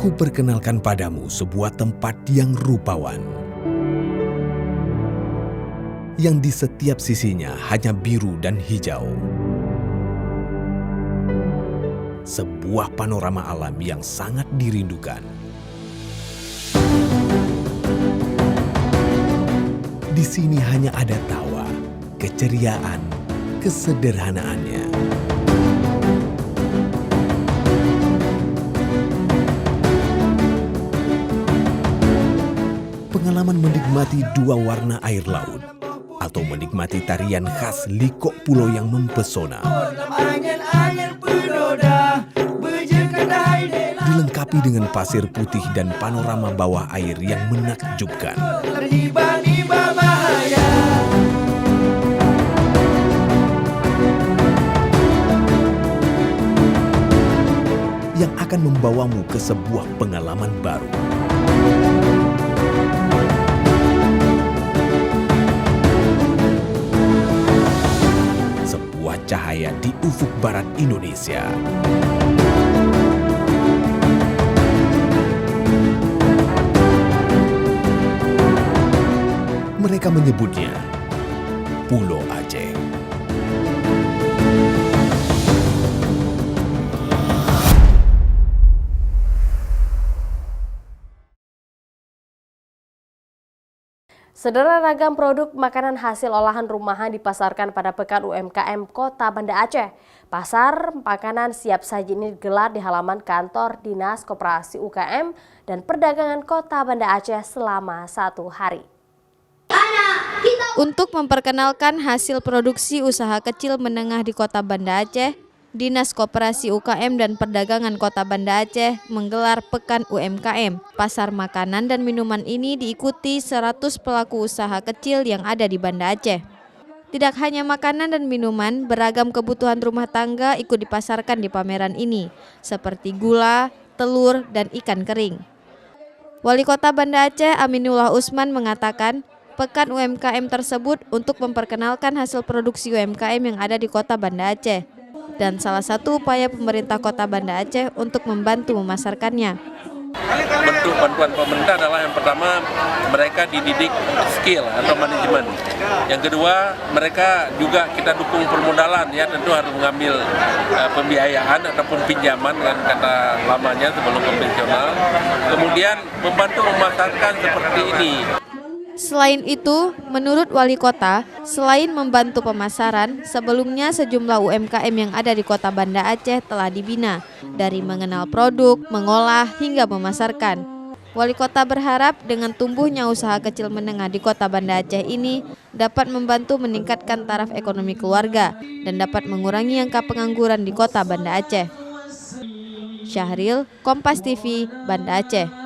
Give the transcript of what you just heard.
Ku perkenalkan padamu sebuah tempat yang rupawan, yang di setiap sisinya hanya biru dan hijau. Sebuah panorama alam yang sangat dirindukan. Di sini hanya ada tawa, keceriaan, kesederhanaannya. Pengalaman menikmati dua warna air laut atau menikmati tarian khas Liko Pulo yang mempesona. Dilengkapi dengan pasir putih dan panorama bawah air yang menakjubkan. Yang akan membawamu ke sebuah pengalaman baru. Sebuah cahaya di ufuk barat Indonesia. Mereka menyebutnya Pulo Aceh. Saudara, ragam produk makanan hasil olahan rumahan dipasarkan pada Pekan UMKM Kota Banda Aceh. Pasar makanan siap saji ini digelar di halaman kantor Dinas Koperasi UKM dan Perdagangan Kota Banda Aceh selama 1 hari. Untuk memperkenalkan hasil produksi usaha kecil menengah di Kota Banda Aceh, Dinas Koperasi UKM dan Perdagangan Kota Banda Aceh menggelar Pekan UMKM. Pasar makanan dan minuman ini diikuti 100 pelaku usaha kecil yang ada di Banda Aceh. Tidak hanya makanan dan minuman, beragam kebutuhan rumah tangga ikut dipasarkan di pameran ini, seperti gula, telur, dan ikan kering. Wali Kota Banda Aceh Aminullah Usman mengatakan, Pekan UMKM tersebut untuk memperkenalkan hasil produksi UMKM yang ada di Kota Banda Aceh. Dan salah satu upaya pemerintah Kota Banda Aceh untuk membantu memasarkannya. Bentuk bantuan pemerintah adalah yang pertama, mereka dididik skill atau manajemen. Yang kedua, mereka juga kita dukung permodalan, ya tentu harus mengambil pembiayaan ataupun pinjaman dengan kata lamanya sebelum konvensional. Kemudian membantu memasarkan seperti ini. Selain itu, menurut Wali Kota, selain membantu pemasaran, sebelumnya sejumlah UMKM yang ada di Kota Banda Aceh telah dibina, dari mengenal produk, mengolah, hingga memasarkan. Wali Kota berharap dengan tumbuhnya usaha kecil menengah di Kota Banda Aceh ini dapat membantu meningkatkan taraf ekonomi keluarga dan dapat mengurangi angka pengangguran di Kota Banda Aceh. Syahril, Kompas TV, Banda Aceh.